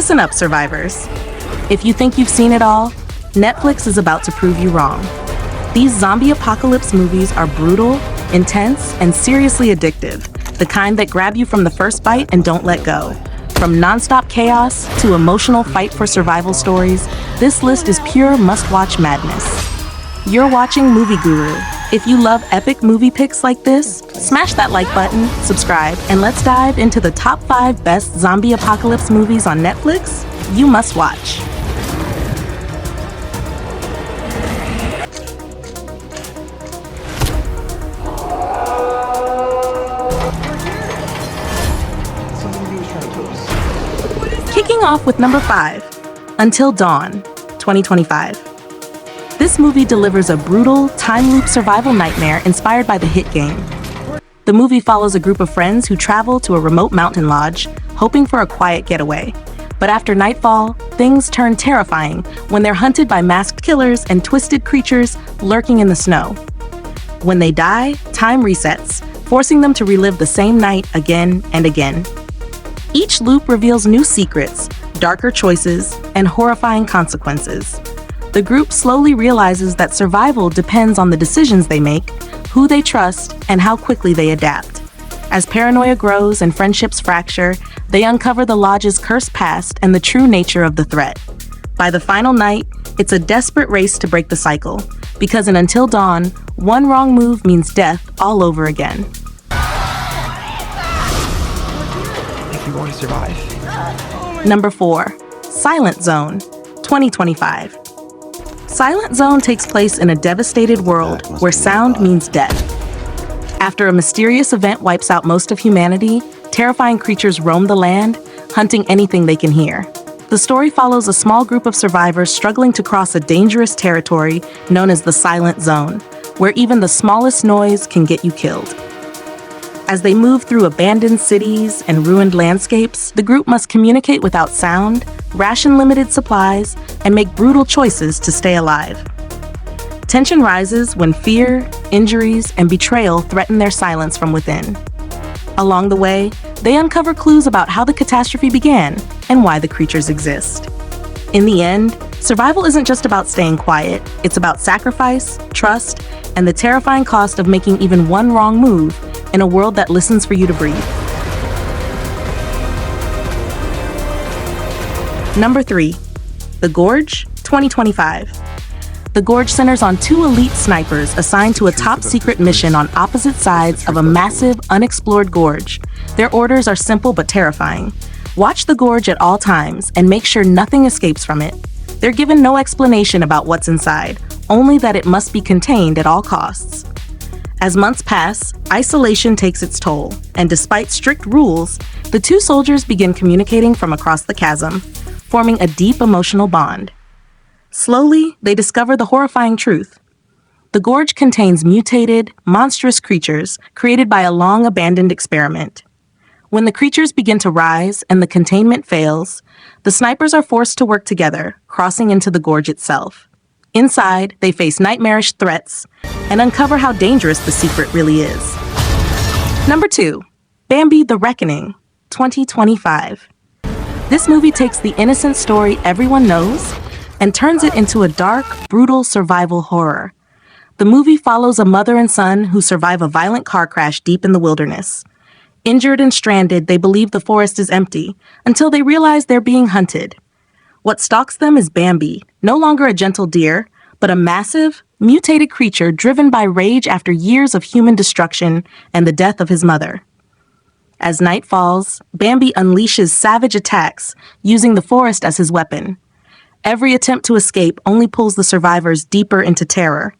Listen up, survivors. If you think you've seen it all, Netflix is about to prove you wrong. These zombie apocalypse movies are brutal, intense, and seriously addictive, the kind that grab you from the first bite and don't let go. From nonstop chaos to emotional fight for survival stories, this list is pure must-watch madness. You're watching Movie Guru. If you love epic movie picks like this, smash that like button, subscribe, and let's dive into the top 5 best zombie apocalypse movies on Netflix you must watch. Kicking off with number 5, Until Dawn, 2025. This movie delivers a brutal, time loop survival nightmare inspired by the hit game. The movie follows a group of friends who travel to a remote mountain lodge, hoping for a quiet getaway. But after nightfall, things turn terrifying when they're hunted by masked killers and twisted creatures lurking in the snow. When they die, time resets, forcing them to relive the same night again and again. Each loop reveals new secrets, darker choices, and horrifying consequences. The group slowly realizes that survival depends on the decisions they make, who they trust, and how quickly they adapt. As paranoia grows and friendships fracture, they uncover the lodge's cursed past and the true nature of the threat. By the final night, it's a desperate race to break the cycle, because in Until Dawn, one wrong move means death all over again. If you want to survive. Number 4, Silent Zone, 2025. Silent Zone takes place in a devastated world where sound means death. After a mysterious event wipes out most of humanity, terrifying creatures roam the land, hunting anything they can hear. The story follows a small group of survivors struggling to cross a dangerous territory known as the Silent Zone, where even the smallest noise can get you killed. As they move through abandoned cities and ruined landscapes, the group must communicate without sound, ration limited supplies, and make brutal choices to stay alive. Tension rises when fear, injuries, and betrayal threaten their silence from within. Along the way, they uncover clues about how the catastrophe began and why the creatures exist. In the end, survival isn't just about staying quiet, it's about sacrifice, trust, and the terrifying cost of making even one wrong move in a world that listens for you to breathe. Number 3, The Gorge, 2025. The Gorge centers on 2 elite snipers assigned to a top-secret mission on opposite sides of a massive, unexplored gorge. Their orders are simple but terrifying. Watch the gorge at all times and make sure nothing escapes from it. They're given no explanation about what's inside, only that it must be contained at all costs. As months pass, isolation takes its toll, and despite strict rules, the 2 soldiers begin communicating from across the chasm, forming a deep emotional bond. Slowly, they discover the horrifying truth. The gorge contains mutated, monstrous creatures created by a long-abandoned experiment. When the creatures begin to rise and the containment fails, the snipers are forced to work together, crossing into the gorge itself. Inside, they face nightmarish threats and uncover how dangerous the secret really is. Number 2, Bambi: The Reckoning, 2025. This movie takes the innocent story everyone knows and turns it into a dark, brutal survival horror. The movie follows a mother and son who survive a violent car crash deep in the wilderness. Injured and stranded, they believe the forest is empty until they realize they're being hunted. What stalks them is Bambi, no longer a gentle deer, but a massive, mutated creature driven by rage after years of human destruction and the death of his mother. As night falls, Bambi unleashes savage attacks, using the forest as his weapon. Every attempt to escape only pulls the survivors deeper into terror.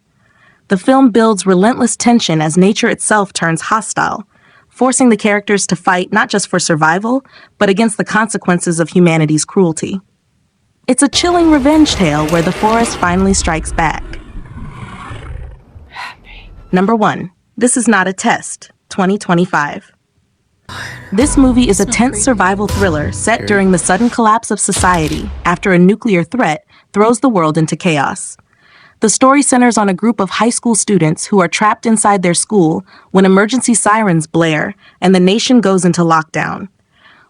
The film builds relentless tension as nature itself turns hostile, forcing the characters to fight not just for survival, but against the consequences of humanity's cruelty. It's a chilling revenge tale where the forest finally strikes back. Number 1, This Is Not a Test, 2025. This movie is a tense survival thriller set during the sudden collapse of society after a nuclear threat throws the world into chaos. The story centers on a group of high school students who are trapped inside their school when emergency sirens blare and the nation goes into lockdown.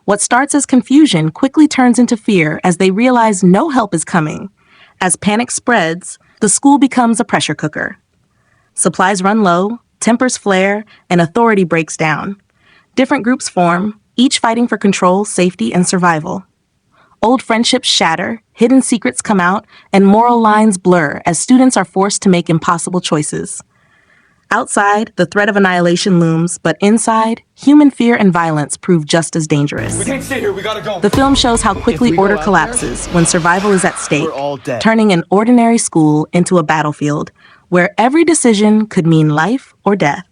What starts as confusion quickly turns into fear as they realize no help is coming. As panic spreads, the school becomes a pressure cooker. Supplies run low, tempers flare, and authority breaks down. Different groups form, each fighting for control, safety, and survival. Old friendships shatter, hidden secrets come out, and moral lines blur as students are forced to make impossible choices. Outside, the threat of annihilation looms, but inside, human fear and violence prove just as dangerous. We can't stay here, we gotta go. The film shows how quickly order collapses when survival is at stake, We're all dead. turning an ordinary school into a battlefield where every decision could mean life or death.